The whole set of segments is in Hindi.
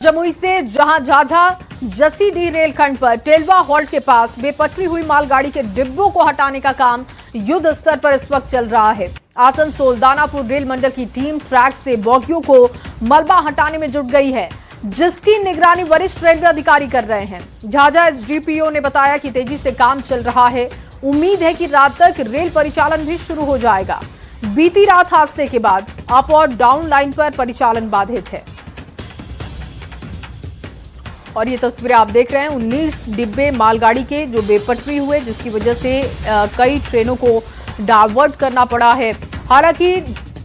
जमुई से जहां झाझा जसीडीह रेलखंड पर टेलवा हॉल्ट के पास बेपटरी हुई मालगाड़ी के डिब्बों को हटाने का काम युद्ध स्तर पर इस वक्त चल रहा है। आसनसोल दानापुर रेल मंडल की टीम ट्रैक से बोगियों को मलबा हटाने में जुट गई है, जिसकी निगरानी वरिष्ठ रेलवे अधिकारी कर रहे हैं। झाझा एसडीपीओ ने बताया कि तेजी से काम चल रहा है। उम्मीद है कि रात तक रेल परिचालन भी शुरू हो जाएगा। बीती रात हादसे के बाद अप और डाउन लाइन पर परिचालन बाधित है। और ये तस्वीरें आप देख रहे हैं 19 डिब्बे मालगाड़ी के जो बेपटरी हुए, जिसकी वजह से कई ट्रेनों को डाइवर्ट करना पड़ा है। हालांकि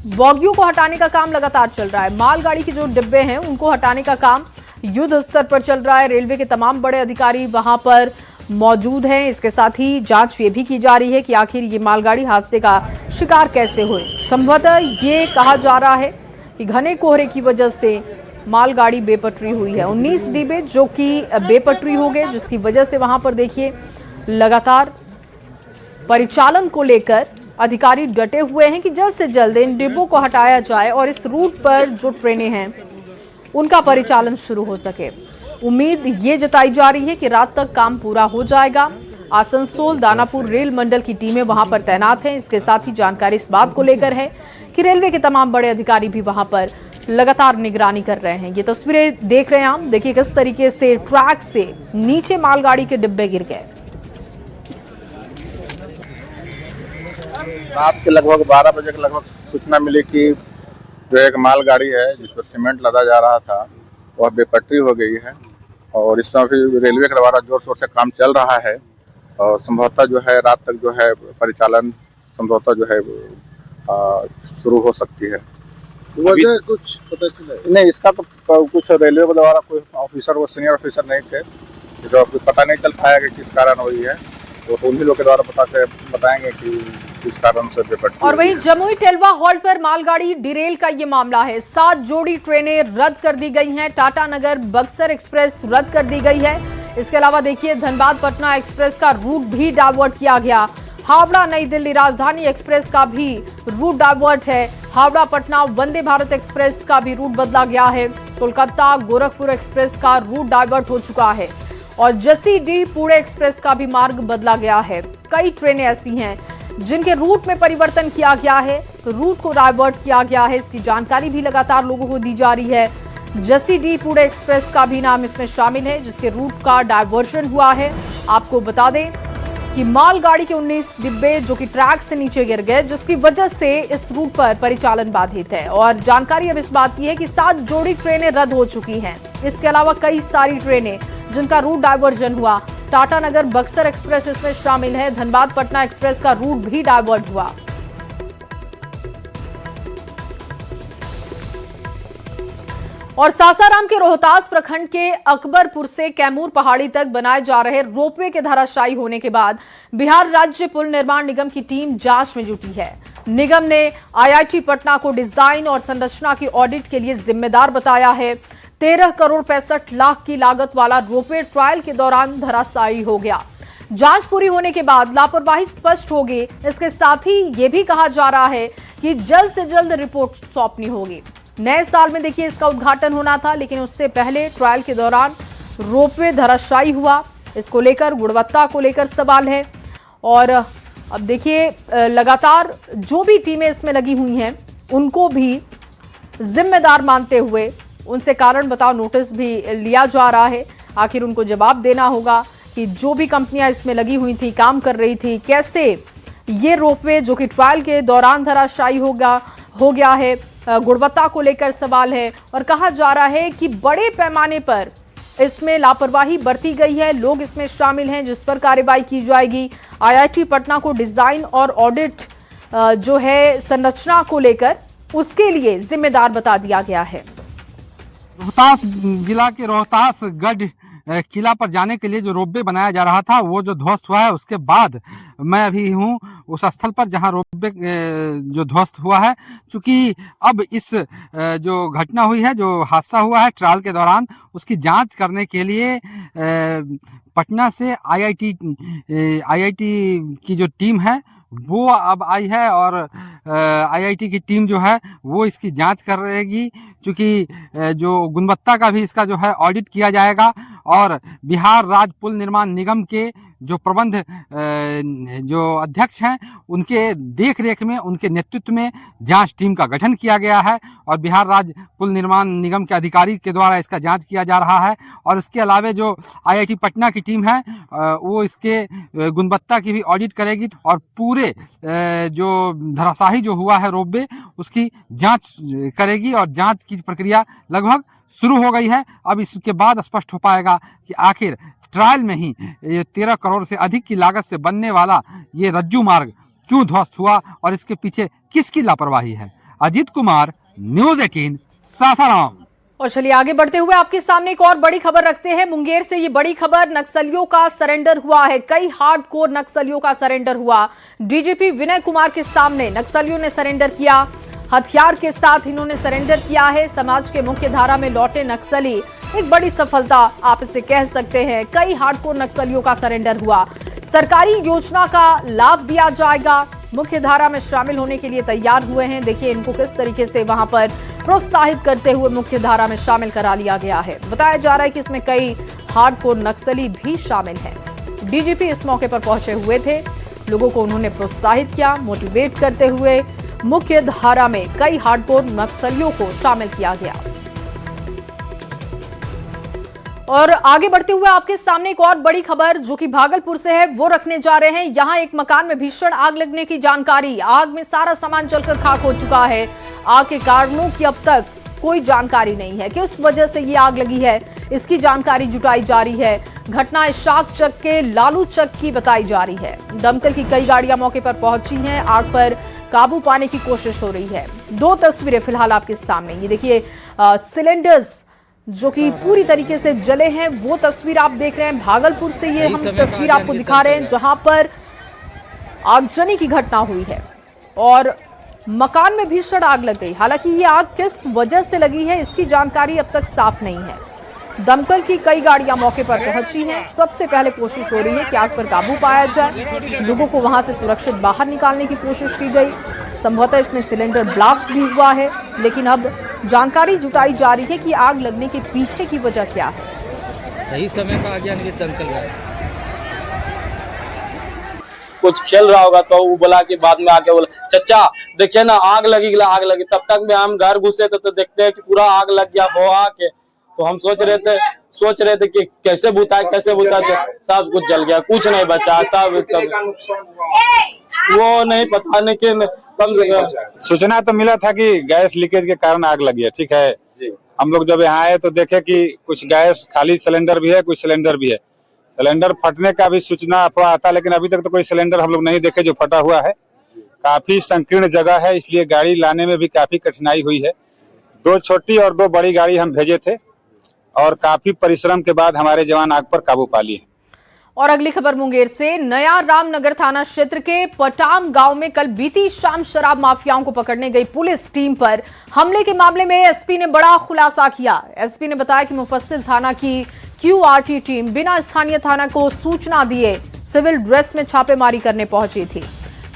बोगियों को हटाने का काम लगातार चल रहा है। मालगाड़ी के जो डिब्बे हैं उनको हटाने का काम युद्ध स्तर पर चल रहा है। रेलवे के तमाम बड़े अधिकारी वहां पर मौजूद हैं। इसके साथ ही जांच ये भी की जा रही है कि आखिर ये मालगाड़ी हादसे का शिकार कैसे हुई। संभवतः ये कहा जा रहा है कि घने कोहरे की वजह से मालगाड़ी बेपटरी हुई है। 19 डिब्बे जो कि बेपटरी हो गए, जिसकी वजह से वहां पर देखिए लगातार परिचालन को लेकर अधिकारी डटे हुए हैं कि जल्द से जल्द इन डिब्बों को हटाया जाए और इस रूट पर जो ट्रेनें हैं उनका परिचालन शुरू हो सके। उम्मीद ये जताई जा रही है कि रात तक काम पूरा हो जाएगा। आसनसोल दानापुर रेल मंडल की टीमें वहां पर तैनात हैं। इसके साथ ही जानकारी इस बात को लेकर है कि रेलवे के तमाम बड़े अधिकारी भी वहां पर लगातार निगरानी कर रहे हैं। ये तस्वीरें देख रहे हैं आप, देखिए किस तरीके से ट्रैक से नीचे मालगाड़ी के डिब्बे गिर गए। रात के लगभग 12 बजे के लगभग सूचना मिली कि जो एक मालगाड़ी है जिस पर सीमेंट लदा जा रहा था वह बेपटरी हो गई है और इसमें अभी रेलवे के द्वारा जोर शोर से काम चल रहा है और संभवतः जो है रात तक जो है परिचालन संभवतः जो है शुरू हो सकती है। वजह कुछ पता चला नहीं, इसका तो कुछ रेलवे के द्वारा कोई ऑफिसर वो सीनियर ऑफिसर नहीं थे, जो पता नहीं चल पाया कि किस कारण हुई है, तो उन्हीं लोग के द्वारा बताएंगे कि किस कारण से बेपटरी। और वहीं जमुई टेलवा हॉल्ट पर मालगाड़ी डिरेल का ये मामला है। 7 जोड़ी ट्रेनें रद्द कर दी गई हैं। टाटा नगर बक्सर एक्सप्रेस रद्द कर दी गई है। इसके अलावा देखिए धनबाद पटना एक्सप्रेस का रूट भी डाइवर्ट किया गया। हावड़ा नई दिल्ली राजधानी एक्सप्रेस का भी रूट डाइवर्ट है। हावड़ा पटना वंदे भारत एक्सप्रेस का भी रूट बदला गया है। कोलकाता गोरखपुर एक्सप्रेस का रूट डाइवर्ट हो चुका है और जसीडीह पुणे एक्सप्रेस का भी मार्ग बदला गया है। कई ट्रेनें ऐसी हैं जिनके रूट में परिवर्तन किया गया है, रूट को डाइवर्ट किया गया है। इसकी जानकारी भी लगातार लोगों को दी जा रही है। जसीडीह पुणे एक्सप्रेस का भी नाम इसमें शामिल है, जिसके रूट का डाइवर्जन हुआ है। आपको बता दें कि मालगाड़ी के 19 डिब्बे जो कि ट्रैक से नीचे गिर गए, जिसकी वजह से इस रूट पर परिचालन बाधित है। और जानकारी अब इस बात की है कि 7 जोड़ी ट्रेनें रद्द हो चुकी हैं। इसके अलावा कई सारी ट्रेनें जिनका रूट डाइवर्जन हुआ। टाटा नगर बक्सर एक्सप्रेस इसमें शामिल है। धनबाद पटना एक्सप्रेस का रूट भी डाइवर्ट हुआ। और सासाराम के रोहतास प्रखंड के अकबरपुर से कैमूर पहाड़ी तक बनाए जा रहे रोपवे के धराशायी होने के बाद बिहार राज्य पुल निर्माण निगम की टीम जांच में जुटी है। निगम ने आईआईटी पटना को डिजाइन और संरचना की ऑडिट के लिए जिम्मेदार बताया है। 13 करोड़ 65 लाख की लागत वाला रोपवे ट्रायल के दौरान धराशायी हो गया। जांच पूरी होने के बाद लापरवाही स्पष्ट होगी। इसके साथ ही ये भी कहा जा रहा है कि जल्द से जल्द रिपोर्ट सौंपनी होगी। नए साल में देखिए इसका उद्घाटन होना था, लेकिन उससे पहले ट्रायल के दौरान रोपवे धराशायी हुआ। इसको लेकर गुणवत्ता को लेकर सवाल है। और अब देखिए लगातार जो भी टीमें इसमें लगी हुई हैं उनको भी जिम्मेदार मानते हुए उनसे कारण बताओ नोटिस भी लिया जा रहा है। आखिर उनको जवाब देना होगा कि जो भी कंपनियां इसमें लगी हुई थी, काम कर रही थी, कैसे ये रोपवे जो कि ट्रायल के दौरान धराशायी हो गया है। गुणवत्ता को लेकर सवाल है और कहा जा रहा है कि बड़े पैमाने पर इसमें लापरवाही बरती गई है। लोग इसमें शामिल हैं जिस पर कार्रवाई की जाएगी। आईआईटी पटना को डिजाइन और ऑडिट जो है संरचना को लेकर उसके लिए जिम्मेदार बता दिया गया है। रोहतास जिला के रोहतास गढ़ किला पर जाने के लिए जो रोपवे बनाया जा रहा था वो जो ध्वस्त हुआ है, उसके बाद मैं अभी हूँ उस स्थल पर जहाँ रोपवे जो ध्वस्त हुआ है। चूँकि अब इस जो घटना हुई है, जो हादसा हुआ है ट्रायल के दौरान, उसकी जांच करने के लिए पटना से आईआईटी की जो टीम है वो अब आई है और आईआईटी की टीम जो है वो इसकी जांच कर रहेगी, क्योंकि जो गुणवत्ता का भी इसका जो है ऑडिट किया जाएगा और बिहार राज्य पुल निर्माण निगम के जो प्रबंध जो अध्यक्ष हैं उनके देख रेख में, उनके नेतृत्व में जांच टीम का गठन किया गया है और बिहार राज्य पुल निर्माण निगम के अधिकारी के द्वारा इसका जांच किया जा रहा है। और इसके अलावा जो आईआईटी पटना की टीम है वो इसके गुणवत्ता की भी ऑडिट करेगी और पूरे जो धराशायी जो हुआ है रोपवे उसकी जांच करेगी और जांच की प्रक्रिया लगभग शुरू हो गई है। अब इसके बाद स्पष्ट हो पाएगा कि आखिर ट्रायल में ही 13 करोड़ से अधिक की लागत से बनने वाला ये रज्जू मार्ग क्यों ध्वस्त हुआ और इसके पीछे किसकी लापरवाही है। अजीत कुमार, न्यूज़ 18, सासाराम। और चलिए आगे बढ़ते हुए आपके सामने एक और बड़ी खबर रखते हैं। मुंगेर से ये बड़ी खबर, नक्सलियों का सरेंडर हुआ है। कई हार्डकोर नक्सलियों का सरेंडर हुआ। डीजीपी विनय कुमार के सामने नक्सलियों ने सरेंडर किया। हथियार के साथ इन्होंने सरेंडर किया है। समाज के मुख्य धारा में लौटे नक्सली, एक बड़ी सफलता आप इसे कह सकते हैं। कई हार्डकोर नक्सलियों का सरेंडर हुआ। सरकारी योजना का लाभ दिया जाएगा। मुख्य धारा में शामिल होने के लिए तैयार हुए हैं। देखिए इनको किस तरीके से वहां पर प्रोत्साहित करते हुए मुख्य धारा में शामिल करा लिया गया है। बताया जा रहा है कि इसमें कई हार्डकोर नक्सली भी शामिल हैं। डीजीपी इस मौके पर पहुंचे हुए थे। लोगों को उन्होंने प्रोत्साहित किया, मोटिवेट करते हुए मुख्य धारा में कई हार्डकोर नक्सलियों को शामिल किया गया। और आगे बढ़ते हुए आपके सामने एक और बड़ी खबर जो कि भागलपुर से है वो रखने जा रहे हैं। यहां एक मकान में भीषण आग लगने की जानकारी। आग में सारा सामान जलकर खाक हो चुका है। आग के कारणों की अब तक कोई जानकारी नहीं है। किस वजह से ये आग लगी है इसकी जानकारी जुटाई जा रही है। घटना इशाक चक के लालू चक की बताई जा रही है। दमकल की कई गाड़ियां मौके पर पहुंची हैं। आग पर काबू पाने की कोशिश हो रही है। दो तस्वीरें फिलहाल आपके सामने, ये देखिए सिलेंडर्स जो कि पूरी तरीके से जले हैं वो तस्वीर आप देख रहे हैं। भागलपुर से ये हम तस्वीर आपको दिखा रहे हैं जहां पर आगजनी की घटना हुई है और मकान में भीषण आग लग गई। हालांकि ये आग किस वजह से लगी है इसकी जानकारी अब तक साफ नहीं है। दमकल की कई गाड़ियां मौके पर पहुंची हैं। सबसे पहले कोशिश हो रही है कि आग पर काबू पाया जाए। लोगों को वहां से सुरक्षित बाहर निकालने की कोशिश की गई। संभवतः इसमें सिलेंडर ब्लास्ट भी हुआ है, लेकिन अब जानकारी जुटाई जा रही है कि आग लगने के पीछे की वजह क्या है। सही समय पर आ गया नहीं दमकल का कुछ खेल रहा होगा तो वो बोला कि बाद में आके बोला चचा देखिए ना आग लगी। तब तक में हम घर घुसे तो देखते हैं कि पूरा आग लग गया भोआ के। तो हम सोच रहे थे कि कैसे बुताए सब कुछ जल गया, कुछ नहीं बचा। सब वो नहीं पता नहीं कि कम से कम सूचना तो मिला था कि गैस लीकेज के कारण आग लगी है। ठीक है, हम लोग जब यहाँ आए तो देखे कि कुछ गैस खाली सिलेंडर भी है, कुछ सिलेंडर भी है। सिलेंडर फटने का भी सूचना अफवाह आता, लेकिन अभी तक तो कोई सिलेंडर हम लोग नहीं देखे जो फटा हुआ है। काफी संकीर्ण जगह है, इसलिए गाड़ी लाने में भी काफी कठिनाई हुई है। 2 छोटी और 2 बड़ी गाड़ी हम भेजे थे और काफी परिश्रम के बाद हमारे जवान आग पर काबू पा लिए। और अगली खबर मुंगेर से, नया रामनगर थाना क्षेत्र के पटाम गांव में कल बीती शाम शराब माफियाओं को पकड़ने गई पुलिस टीम पर हमले के मामले में एसपी ने बड़ा खुलासा किया। एसपी ने बताया कि मुफस्सिल थाना की क्यूआरटी टीम बिना स्थानीय थाना को सूचना दिए सिविल ड्रेस में छापेमारी करने पहुंची थी।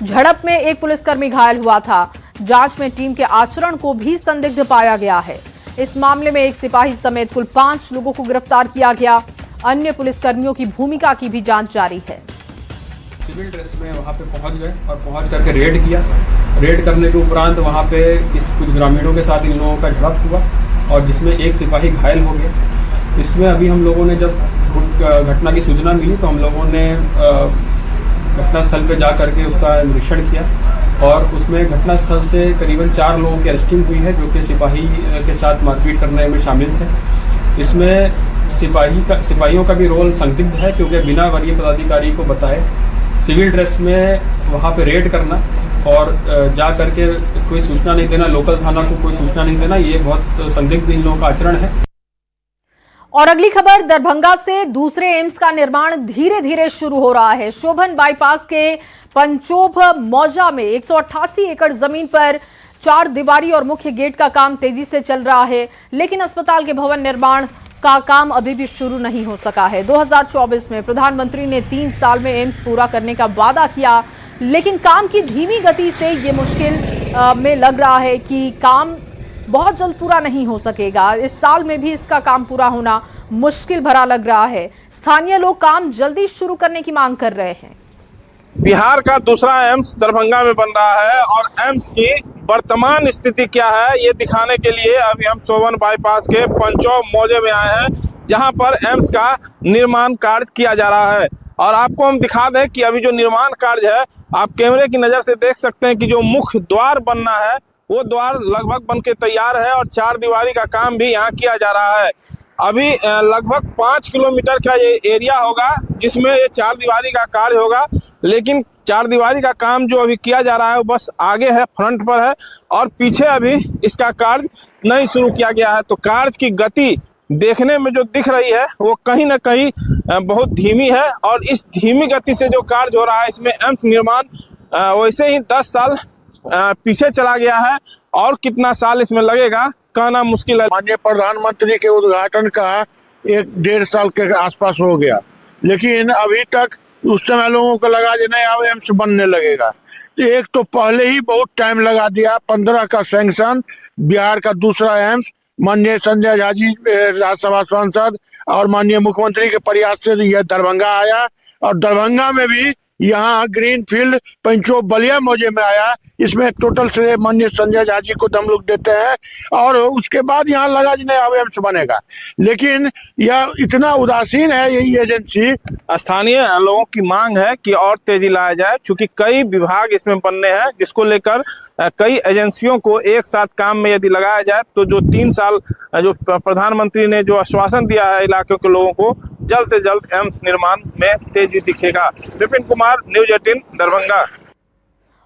झड़प में एक पुलिसकर्मी घायल हुआ था। जांच में टीम के आचरण को भी संदिग्ध पाया गया है। इस मामले में एक सिपाही समेत कुल 5 लोगों को गिरफ्तार किया गया। अन्य पुलिसकर्मियों की भूमिका की भी जांच जारी है। सिविल ड्रेस में वहां पे पहुंच गए और पहुंच करके रेड किया। रेड करने के उपरांत वहां पे कुछ ग्रामीणों के साथ इन लोगों का झड़प हुआ और जिसमें एक सिपाही घायल हो गया। इसमें अभी हम लोगों ने जब घटना की सूचना मिली तो हम लोगों ने घटनास्थल पे जा करके उसका निरीक्षण किया और उसमें घटनास्थल से करीबन 4 लोगों की अरेस्टिंग हुई है जो कि सिपाही के साथ मारपीट करने में शामिल थे। इसमें सिपाहियों का भी रोल संदिग्ध है क्योंकि बिना वरीय पदाधिकारी को बताए सिविल ड्रेस में वहां पे रेड करना और जा करके कोई सूचना नहीं देना, लोकल थाना को कोई सूचना नहीं देना, ये बहुत संदिग्ध इन लोगों का आचरण है। और अगली खबर, दरभंगा से दूसरे एम्स का निर्माण धीरे धीरे शुरू हो रहा है। शोभन बाईपास के पंचोभ मौजा में 188 एकड़ जमीन पर 4 दीवारी और मुख्य गेट का काम तेजी से चल रहा है, लेकिन अस्पताल के भवन निर्माण का काम अभी भी शुरू नहीं हो सका है। 2024 में प्रधानमंत्री ने 3 साल में एम्स पूरा करने का वादा किया, लेकिन काम की धीमी गति से ये मुश्किल में लग रहा है कि काम बहुत जल्द पूरा नहीं हो सकेगा। इस साल में भी इसका काम पूरा होना मुश्किल भरा लग रहा है। स्थानीय लोग काम जल्दी शुरू करने की मांग कर रहे हैं। बिहार का दूसरा एम्स दरभंगा में बन रहा है और एम्स की वर्तमान स्थिति क्या है ये दिखाने के लिए अभी हम सोवन बाईपास के पंचो मौजे में आए हैं, जहां पर एम्स का निर्माण कार्य किया जा रहा है। और आपको हम दिखा दें कि अभी जो निर्माण कार्य है, आप कैमरे की नज़र से देख सकते हैं कि जो मुख्य द्वार बनना है वो द्वार लगभग बन के तैयार है और 4 दीवारी का काम भी यहाँ किया जा रहा है। अभी लगभग 5 किलोमीटर का ये एरिया होगा जिसमें ये 4 दीवारी का कार्य होगा, लेकिन 4 दीवारी का काम जो अभी किया जा रहा है वो बस आगे है, फ्रंट पर है और पीछे अभी इसका कार्य नहीं शुरू किया गया है। तो कार्य की गति देखने में जो दिख रही है वो कहीं ना कहीं बहुत धीमी है और इस धीमी गति से जो कार्य हो रहा है इसमें एम्स निर्माण वैसे ही 10 साल पीछे चला गया है और कितना साल इसमें लगेगा कहना मुश्किल है। माननीय प्रधानमंत्री के उद्घाटन का 1-1.5 साल के आसपास हो गया, लेकिन अभी तक उस समय लोगों को लगा कि नहीं अब एम्स बनने लगेगा। तो एक तो पहले ही बहुत टाइम लगा दिया, 15 का सैंक्शन बिहार का दूसरा एम्स माननीय संजय झा जी राज्यसभा सांसद और माननीय मुख्यमंत्री के प्रयास से यह दरभंगा आया और दरभंगा में भी यहाँ ग्रीन फील्ड पंचो बलिया मौजे में आया। इसमें टोटल श्रेय माननीय संजय झा जी को हम लोग देते हैं और उसके बाद यहाँ लगा जी नहीं अब एम्स बनेगा, लेकिन यह इतना उदासीन है यही एजेंसी। स्थानीय लोगों की मांग है कि और तेजी लाया जाए, क्योंकि कई विभाग इसमें बनने हैं जिसको लेकर कई एजेंसियों को एक साथ काम में यदि लगाया जाए तो जो 3 साल जो प्रधानमंत्री ने जो आश्वासन दिया है इलाके के लोगों को, जल्द से जल्द एम्स निर्माण में तेजी दिखेगा। विपिन कुमार, न्यूज 18 दरभंगा।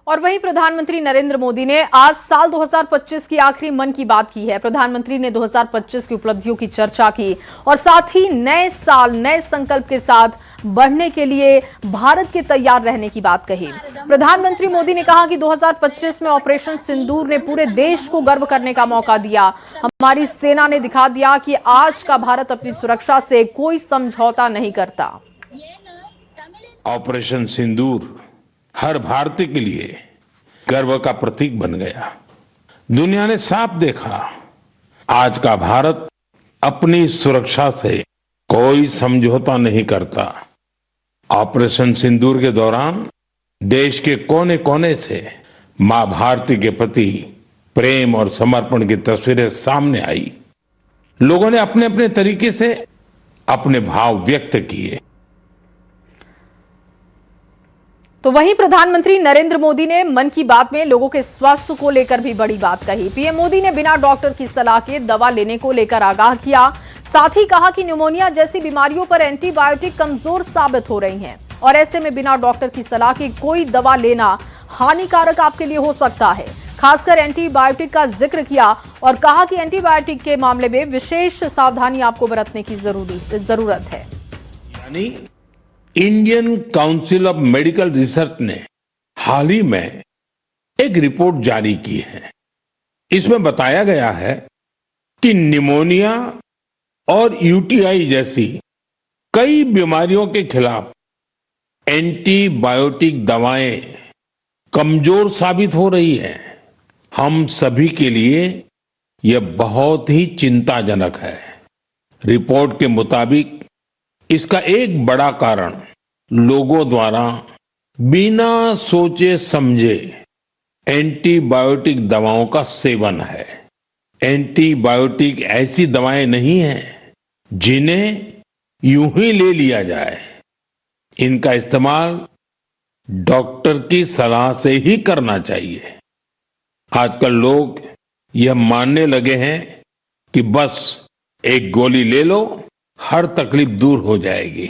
और वहीं प्रधानमंत्री नरेंद्र मोदी ने आज साल 2025 की आखिरी मन की बात की है। प्रधानमंत्री ने 2025 की उपलब्धियों की चर्चा की और साथ ही नए साल नए संकल्प के साथ बढ़ने के लिए भारत के तैयार रहने की बात कही। प्रधानमंत्री मोदी ने कहा कि 2025 में ऑपरेशन सिंदूर ने पूरे देश को गर्व करने का मौका दिया। हमारी सेना ने दिखा दिया कि आज का भारत अपनी सुरक्षा से कोई समझौता नहीं करता। ऑपरेशन सिंदूर हर भारतीय के लिए गर्व का प्रतीक बन गया। दुनिया ने साफ देखा आज का भारत अपनी सुरक्षा से कोई समझौता नहीं करता। ऑपरेशन सिंदूर के दौरान देश के कोने कोने से मां भारती के प्रति प्रेम और समर्पण की तस्वीरें सामने आई। लोगों ने अपने अपने तरीके से अपने भाव व्यक्त किए। तो वहीं प्रधानमंत्री नरेंद्र मोदी ने मन की बात में लोगों के स्वास्थ्य को लेकर भी बड़ी बात कही। पीएम मोदी ने बिना डॉक्टर की सलाह के दवा लेने को लेकर आगाह किया। साथ ही कहा कि न्यूमोनिया जैसी बीमारियों पर एंटीबायोटिक कमजोर साबित हो रही हैं और ऐसे में बिना डॉक्टर की सलाह के कोई दवा लेना हानिकारक आपके लिए हो सकता है। खासकर एंटीबायोटिक का जिक्र किया और कहा कि एंटीबायोटिक के मामले में विशेष सावधानी आपको बरतने की जरूरत है। यानी Indian council of medical research ने हाल ही में एक रिपोर्ट जारी की है। इसमें बताया गया है कि निमोनिया और यूटीआई जैसी कई बीमारियों के खिलाफ एंटीबायोटिक दवाएं कमजोर साबित हो रही है। हम सभी के लिए यह बहुत ही चिंताजनक है। रिपोर्ट के मुताबिक इसका एक बड़ा कारण लोगों द्वारा बिना सोचे समझे एंटीबायोटिक दवाओं का सेवन है। एंटीबायोटिक ऐसी दवाएं नहीं हैं जिन्हें यूं ही ले लिया जाए। इनका इस्तेमाल डॉक्टर की सलाह से ही करना चाहिए। आजकल लोग यह मानने लगे हैं कि बस एक गोली ले लो, हर तकलीफ दूर हो जाएगी।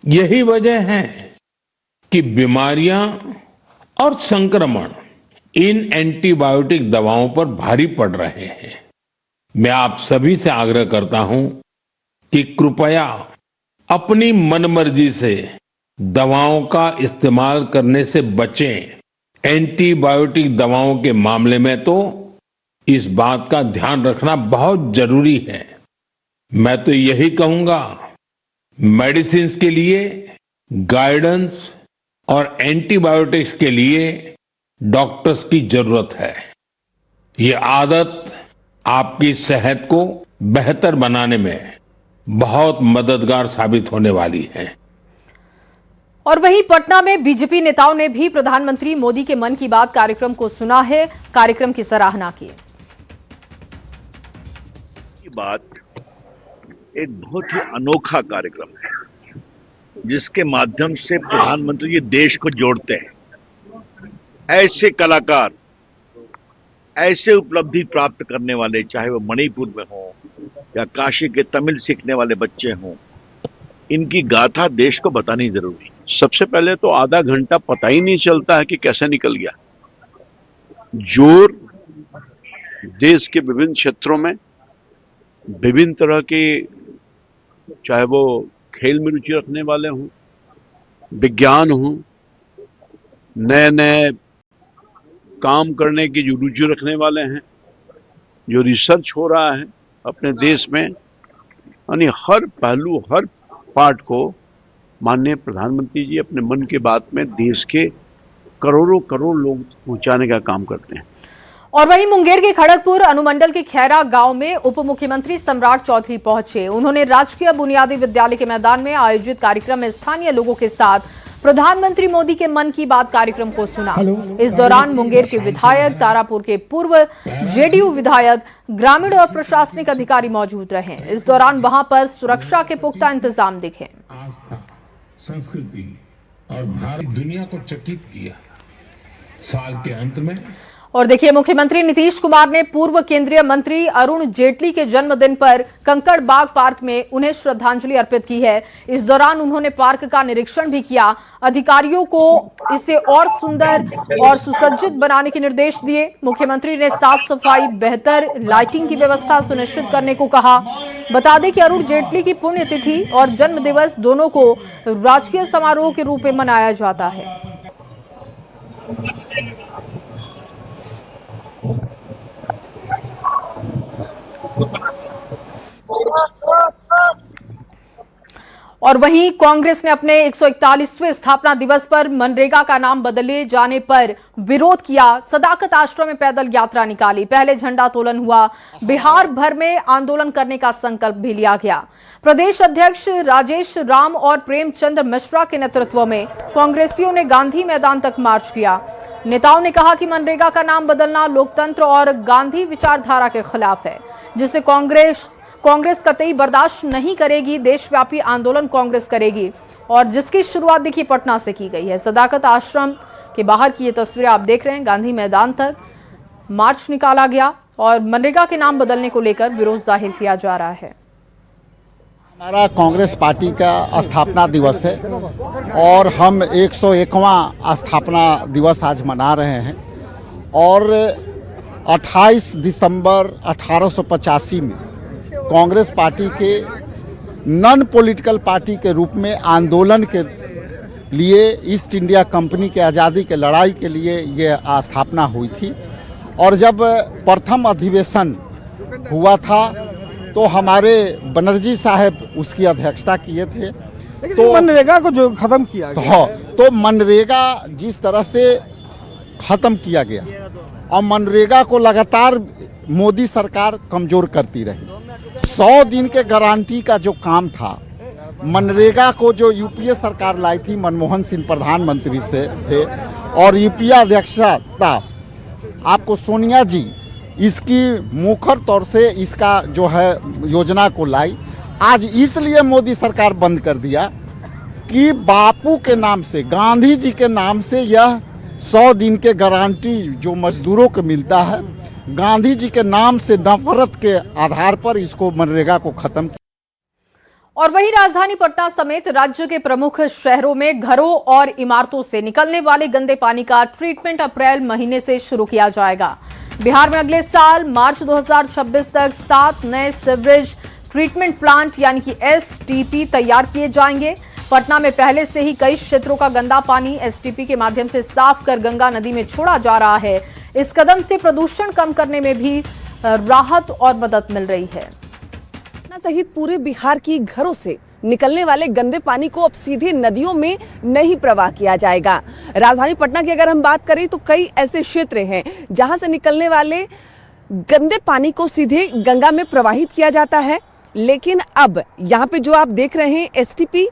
यही वजह है कि बीमारियां और संक्रमण इन एंटीबायोटिक दवाओं पर भारी पड़ रहे हैं। मैं आप सभी से आग्रह करता हूं कि कृपया अपनी मनमर्जी से दवाओं का इस्तेमाल करने से बचें। एंटीबायोटिक दवाओं के मामले में तो इस बात का ध्यान रखना बहुत जरूरी है। मैं तो यही कहूंगा, मेडिसिन्स के लिए गाइडेंस और एंटीबायोटिक्स के लिए डॉक्टर्स की जरूरत है। ये आदत आपकी सेहत को बेहतर बनाने में बहुत मददगार साबित होने वाली है। और वहीं पटना में बीजेपी नेताओं ने भी प्रधानमंत्री मोदी के मन की बात कार्यक्रम को सुना है, कार्यक्रम की सराहना की। बात एक बहुत ही अनोखा कार्यक्रम है जिसके माध्यम से प्रधानमंत्री जी देश को जोड़ते हैं। ऐसे कलाकार, ऐसे उपलब्धि प्राप्त करने वाले, चाहे वो मणिपुर में हो या काशी के तमिल सीखने वाले बच्चे हों, इनकी गाथा देश को बतानी जरूरी। सबसे पहले तो आधा घंटा पता ही नहीं चलता है कि कैसे निकल गया। जोर देश के विभिन्न क्षेत्रों में विभिन्न तरह के, चाहे वो खेल में रुचि रखने वाले हों, विज्ञान हो, नए नए काम करने की जो रुचि रखने वाले हैं, जो रिसर्च हो रहा है अपने देश में, यानी हर पहलू, हर पार्ट को माननीय प्रधानमंत्री जी अपने मन की बात में देश के करोड़ों करोड़ लोग पहुंचाने का काम करते हैं। और वहीं मुंगेर के खड़गपुर अनुमंडल के खैरा गांव में उप मुख्यमंत्री सम्राट चौधरी पहुंचे। उन्होंने राजकीय बुनियादी विद्यालय के मैदान में आयोजित कार्यक्रम में स्थानीय लोगों के साथ प्रधानमंत्री मोदी के मन की बात कार्यक्रम को सुना। इस दौरान मुंगेर के विधायक, तारापुर के पूर्व जेडीयू विधायक, ग्रामीण और प्रशासनिक अधिकारी मौजूद रहे। इस दौरान वहां पर सुरक्षा के पुख्ता इंतजाम दिखे। आस्था, संस्कृति और भारत दुनिया को चकित किया। साल के अंत में और देखिए, मुख्यमंत्री नीतीश कुमार ने पूर्व केंद्रीय मंत्री अरुण जेटली के जन्मदिन पर कंकड़ बाग पार्क में उन्हें श्रद्धांजलि अर्पित की है। इस दौरान उन्होंने पार्क का निरीक्षण भी किया। अधिकारियों को इसे और सुंदर और सुसज्जित बनाने के निर्देश दिए। मुख्यमंत्री ने साफ सफाई, बेहतर लाइटिंग की व्यवस्था सुनिश्चित करने को कहा। बता दें कि अरुण जेटली की पुण्यतिथि और जन्म दिवस दोनों को राजकीय समारोह के रूप में मनाया जाता है। और वहीं कांग्रेस ने अपने 141वें स्थापना दिवस पर मनरेगा का नाम बदले जाने पर विरोध किया। सदाकत आश्रम में पैदल यात्रा निकाली, पहले झंडा तोलन हुआ। बिहार भर में आंदोलन करने का संकल्प भी लिया गया। प्रदेश अध्यक्ष राजेश राम और प्रेमचंद्र मिश्रा के नेतृत्व में कांग्रेसियों ने गांधी मैदान तक मार्च किया। नेताओं ने कहा कि मनरेगा का नाम बदलना लोकतंत्र और गांधी विचारधारा के खिलाफ है, जिसे कांग्रेस कतई बर्दाश्त नहीं करेगी। देशव्यापी आंदोलन कांग्रेस करेगी और जिसकी शुरुआत देखिए पटना से की गई है। सदाकत आश्रम के बाहर की ये तस्वीरें आप देख रहे हैं। गांधी मैदान तक मार्च निकाला गया और मनरेगा के नाम बदलने को लेकर विरोध जाहिर किया जा रहा है। हमारा कांग्रेस पार्टी का स्थापना दिवस है और हम 101वां स्थापना दिवस आज मना रहे हैं। और 28 दिसंबर 1885 में कांग्रेस पार्टी के नॉन पॉलिटिकल पार्टी के रूप में आंदोलन के लिए ईस्ट इंडिया कंपनी के आज़ादी के लड़ाई के लिए ये स्थापना हुई थी। और जब प्रथम अधिवेशन हुआ था तो हमारे बनर्जी साहब उसकी अध्यक्षता किए थे। तो मनरेगा को जो खत्म किया गया, हाँ, तो मनरेगा जिस तरह से खत्म किया गया और मनरेगा को लगातार मोदी सरकार कमजोर करती रही। 100 दिन के गारंटी का जो काम था, मनरेगा को जो यूपीए सरकार लाई थी, मनमोहन सिंह प्रधानमंत्री से थे और यूपीए अध्यक्षता आपको सोनिया जी इसकी मुखर तौर से इसका जो है योजना को लाई। आज इसलिए मोदी सरकार बंद कर दिया कि बापू के नाम से, गांधी जी के नाम से यह 100 दिन के गारंटी जो मजदूरों को मिलता है, गांधी जी के नाम से नफरत के आधार पर इसको मनरेगा को खत्म किया। और वहीं राजधानी पटना समेत राज्य के प्रमुख शहरों में घरों और इमारतों से निकलने वाले गंदे पानी का ट्रीटमेंट अप्रैल महीने से शुरू किया जाएगा। बिहार में अगले साल मार्च 2026 तक 7 नए सीवरेज ट्रीटमेंट प्लांट यानी कि एसटीपी तैयार किए जाएंगे। पटना में पहले से ही कई क्षेत्रों का गंदा पानी एसटीपी के माध्यम से साफ कर गंगा नदी में छोड़ा जा रहा है। इस कदम से प्रदूषण कम करने में भी राहत और मदद मिल रही है। सहित पूरे बिहार की घरों से निकलने वाले गंदे पानी को अब सीधे नदियों में नहीं प्रवाह किया जाएगा। राजधानी पटना की अगर हम बात करें तो कई ऐसे क्षेत्र हैं जहां से निकलने वाले गंदे पानी को सीधे गंगा में प्रवाहित किया जाता है, लेकिन अब यहाँ पे जो आप देख रहे हैं एसटीपी,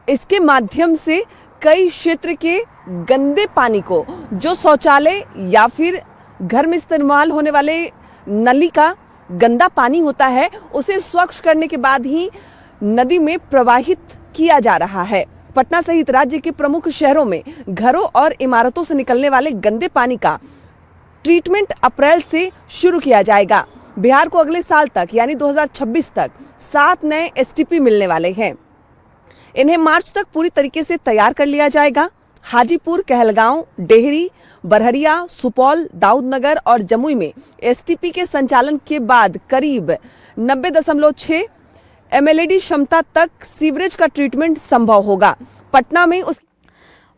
इसके माध्यम से कई क्षेत्र के गंदे पानी को, जो शौचालय या फिर घर में इस्तेमाल होने वाले नली का गंदा पानी होता है, उसे स्वच्छ करने के बाद ही नदी में प्रवाहित किया जा रहा है। पटना सहित राज्य के प्रमुख शहरों में घरों और इमारतों से निकलने वाले गंदे पानी का ट्रीटमेंट अप्रैल से शुरू किया जाएगा। बिहार को अगले साल तक यानी 2026 तक 7 नए एसटीपी मिलने वाले हैं। इन्हें मार्च तक पूरी तरीके से तैयार कर लिया जाएगा। हाजीपुर, कहलगांव, डेहरी, बरहरिया, सुपौल, दाऊदनगर और जमुई में एसटीपी के संचालन के बाद करीब 90.6 एमएलडी क्षमता तक सीवरेज का ट्रीटमेंट संभव होगा। पटना में उस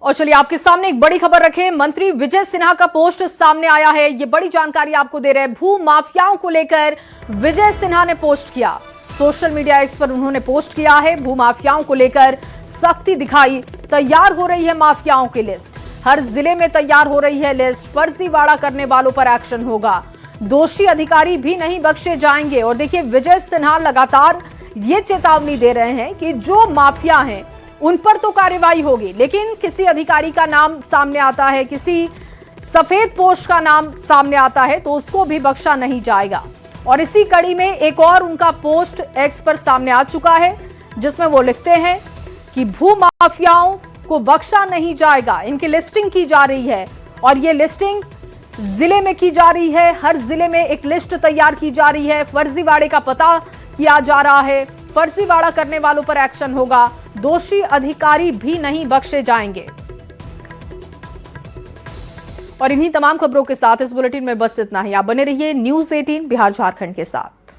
और चलिए आपके सामने एक बड़ी खबर रखें। मंत्री विजय सिन्हा का पोस्ट सामने आया है। ये बड़ी जानकारी आपको दे रहे हैं। भू माफियाओं को लेकर विजय सिन्हा ने पोस्ट किया। सोशल मीडिया एक्स पर उन्होंने पोस्ट किया है। भू माफियाओं को लेकर सख्ती दिखाई। तैयार हो रही है माफियाओं की लिस्ट। हर जिले में तैयार हो रही है लिस्ट। फर्जीवाड़ा करने वालों पर एक्शन होगा। दोषी अधिकारी भी नहीं बख्शे जाएंगे। और देखिए विजय सिन्हा लगातार ये चेतावनी दे रहे हैं कि जो माफिया हैं उन पर तो कार्रवाई होगी, लेकिन किसी अधिकारी का नाम सामने आता है, किसी सफेद पोस्ट का नाम सामने आता है तो उसको भी बख्शा नहीं जाएगा। और इसी कड़ी में एक और उनका पोस्ट एक्स पर सामने आ चुका है, जिसमें वो लिखते हैं कि भू माफियाओं को बख्शा नहीं जाएगा। इनकी लिस्टिंग की जा रही है और ये लिस्टिंग जिले में की जा रही है। हर जिले में एक लिस्ट तैयार की जा रही है। फर्जीवाड़े का पता किया जा रहा है। फर्जीवाड़ा करने वालों पर एक्शन होगा। दोषी अधिकारी भी नहीं बख्शे जाएंगे। और इन्हीं तमाम खबरों के साथ इस बुलेटिन में बस इतना ही। आप बने रहिए न्यूज़ 18 बिहार झारखंड के साथ।